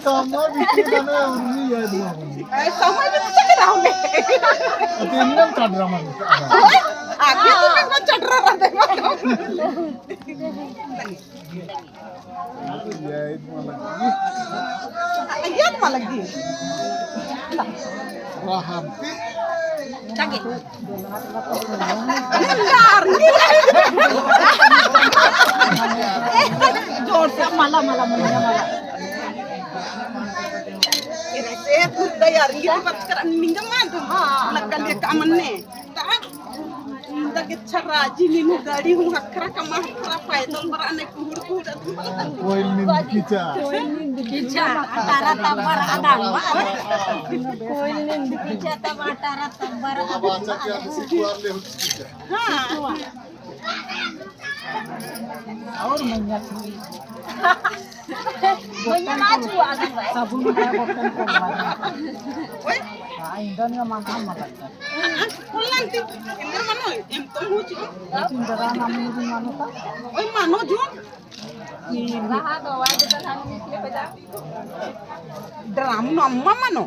sama bikin mana urni ya dia. Sama itu sakit rame. Tinggal cadra mana? Akhir tuh kan cadra rantai mana? Ya itu malah lagi. Iya malah lagi. Rahampi. Sakit. Benar. Jor se malah. Kira-kira tuh dayar gitu pas sekarang minggu madu. Lakukan dia keamannya. Tak. Dagi cara jini nu gadi hu hakra kama hakra paidol berane kuhur datu. Poin min kica. Antara tambar adang. Poin min dikica antara tambar adang. Baca ki ada si keluar le kica. और मैया मैया नाचू आगे sabun का बर्तन को Oi, इंधन का माथा लगता pulang ti. Indra mano, emto huci. इंधन नाम मुझे मानो था Oi mano jun. रहा तो वाद तो हम निकले बजा Dram namma mano.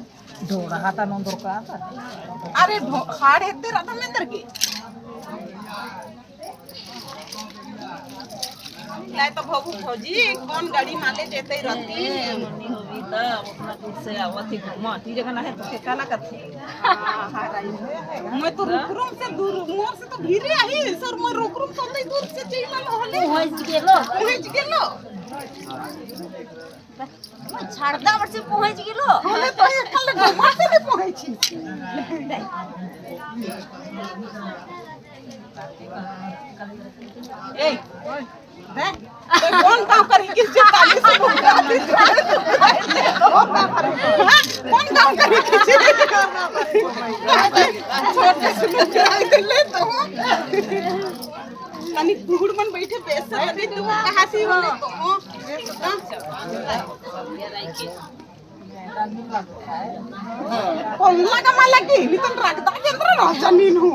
डोरा हाथा नंदर का अरे हाड़ हेते राधा में अंदर के नहीं तो भगू फौजी कौन गाड़ी माले जेते रहती मनी होगी तो अपना दूर से आवती घुमा ती जगह ना है तो काला कथे मैं तो रुकरूम से दूर मोर से तो भीरे आई सर मैं रुकरूम तो दूर से चीला होले पहुंच गेलो छाड़दा वर्ष पहुंच गेलो होले तो कल घुमा से भी पहुंची ए हैं तो कौन काम करी किस ताली से बोला कौन काम करी किस छोटे से ले तो तनी कुहुड़ मन बैठे पैसा दे तू कहां से होले तो कोल्ला का माला की नितन रगदा के अंदर राजा नीनू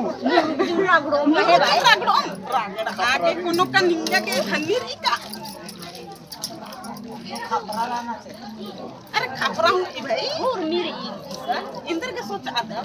रगड़ो आगे कोनो का निंजा के धनीरी का अरे खपरा हूं की भाई इंद्र के सोच आदा